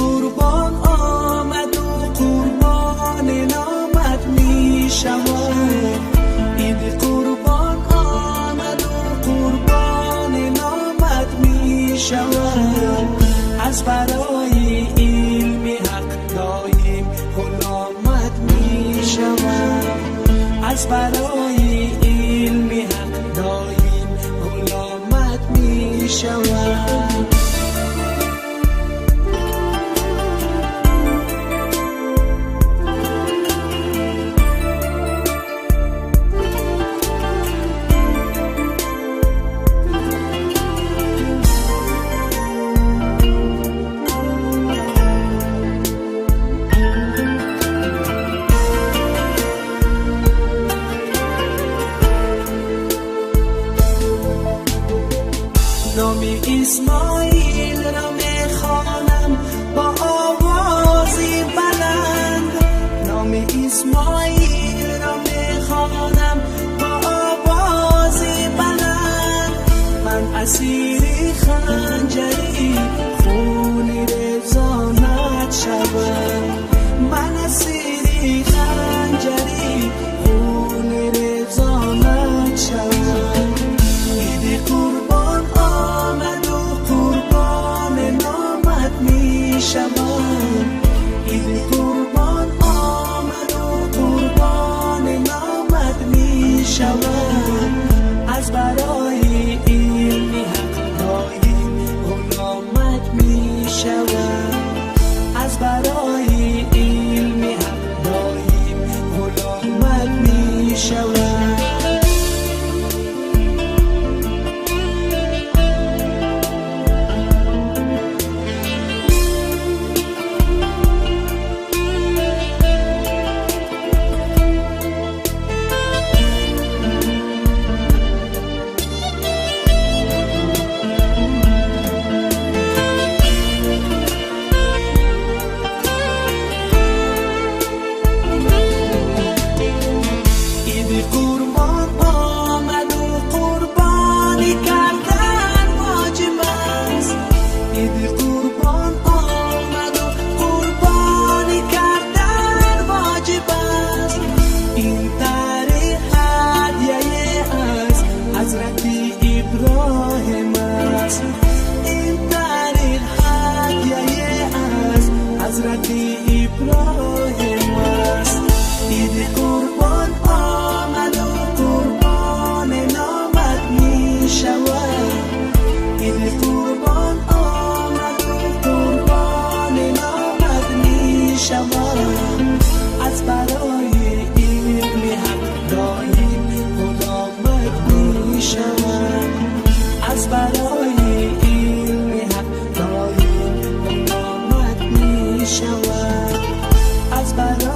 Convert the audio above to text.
قربان آمد و قربان نامت می شود. عید قربان آمد و قربان نامت می شود. از برای علم حق دایم غلامت می شود. از برای علم حق دایم غلامت می شود. نام اسماعیل را میخوانم با آوازی بلند. نام اسماعیل را میخوانم با آوازی بلند. من اسیر خنجری خون رضانت شوم. من اسیر خنجری خون رضانت شوم. عید قربان آمد و قربان نامت می شوم. عید قربان آمد و قربان نامت می شوم. از برای علم حق دایم غلامت می شوم. از برای علم حق دایم غلامت می شوم. حضرت ابراهیم است. عید قربان آمد و قربان نامت می شود. عید قربان آمد و قربان نامت می شود. از برای علم حق دایم غلامت می شود. از برای علم حق دایم غلامت می شود. از برای